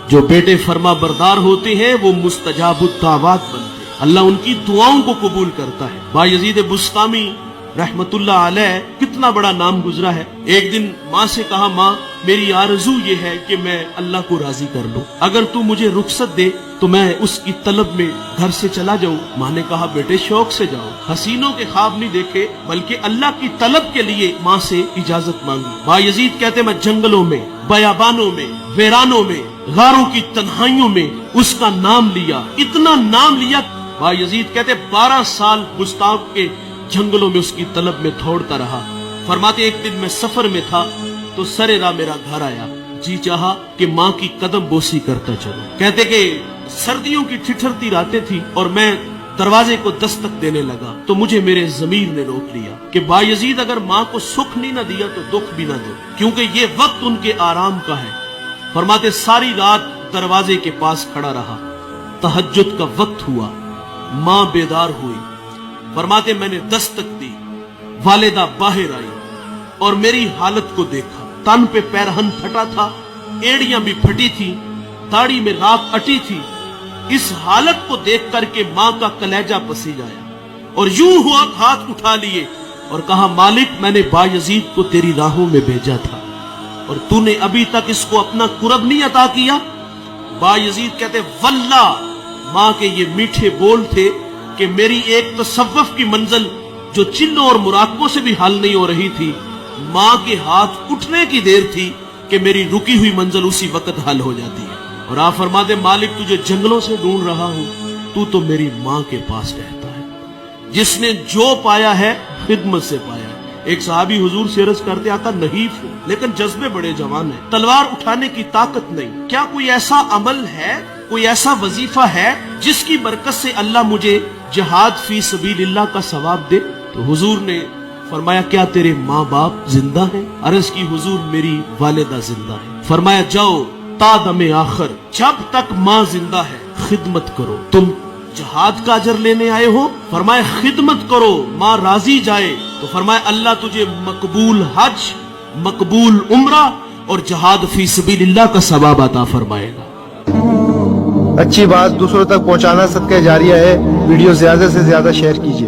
जो बेटे फरमा बरदार होते हैं वो मुस्तजाबुद दावत बनते हैं, अल्लाह उनकी दुआओं को कबूल करता है। बायजीद बुस्तामी रहमतुल्लाह अलैह कितना बड़ा नाम गुजरा है। एक दिन माँ से कहा, माँ मेरी आरज़ू ये है कि मैं अल्लाह को राजी कर लूं, अगर तू मुझे रुखसत दे तो मैं उसकी तलब में घर से चला जाऊं। माँ ने कहा, बेटे शौक से जाओ, हसीनों के ख्वाब नहीं देखे बल्कि अल्लाह की तलब के लिए माँ से इजाजत मांगी। बायजीद कहते मैं जंगलों में, बयाबानों में, वीरानों में, गारों की तन्हाइयों में उसका नाम लिया, इतना नाम लिया। बायजीद कहते 12 साल बुस्ताम के जंगलों में उसकी तलब में दौड़ता रहा। फरमाते एक दिन मैं सफर में था तो सरेरा मेरा घर आया, जी चाहा कि माँ की कदम बोसी करता चलूं। कहते कि सर्दियों की ठिठुरती रातें थी और मैं दरवाजे को दस्तक देने लगा तो मुझे मेरे ज़मीर ने रोक लिया कि बायजीद अगर माँ को सुख नहीं ना दिया तो दुख भी ना दो, क्योंकि ये वक्त उनके आराम का है। फरमाते सारी रात दरवाजे के पास खड़ा रहा, तहज्जुद का वक्त हुआ, माँ बेदार हुई। फरमाते मैंने दस्तक दी, वालिदा बाहर आई और मेरी हालत को देखा। तन पे पैरहन फटा था, एड़ियां भी फटी थी, दाढ़ी में राख अटी थी। इस हालत को देख करके माँ का कलेजा पसीज आया और यूं हुआ हाथ उठा लिए और कहा, मालिक मैंने बायजीद को तेरी राहों में भेजा था और तूने अभी तक इसको अपना कुरब नहीं अता किया। बायजीद कहते वल्लाह माँ के ये मीठे बोल थे कि मेरी एक तसव्वुफ की मंजिल जो चिल्लों और मुराकबों से भी हल नहीं हो रही थी, माँ के हाथ उठने की देर थी कि मेरी रुकी हुई मंजिल उसी वक्त हल हो जाती है। और आप फरमाते मालिक तुझे जंगलों से ढूंढ रहा हूं, तू तो मेरी माँ के पास रहता है। जिसने जो पाया है खिदमत से पाया है। एक सहाबी हुजूर से अर्ज करते, आका नहीफ हूं लेकिन जज्बे बड़े जवान है, तलवार उठाने की ताकत नहीं, क्या कोई ऐसा अमल है, कोई ऐसा वजीफा है जिसकी बरकत से अल्लाह मुझे जिहाद फी सबीलिल्लाह का सवाब दे? तो हुजूर ने फरमाया, क्या तेरे माँ बाप जिंदा हैं? अर्ज की, हुजूर मेरी वालिदा जिंदा है। फरमाया, जाओ तादमे आखिर, जब तक माँ जिंदा है खिदमत करो। तुम जिहाद का अजर लेने आए हो? फरमाया खिदमत करो, माँ राजी जाए। तो फरमाया अल्लाह तुझे मकबूल हज, मकबूल उम्रा और जिहाद फी सबीलिल्लाह का सवाब अता फरमाएगा। अच्छी बात दूसरों तक पहुंचाना सदका जारिया है। वीडियो ज्यादा से ज्यादा शेयर कीजिए।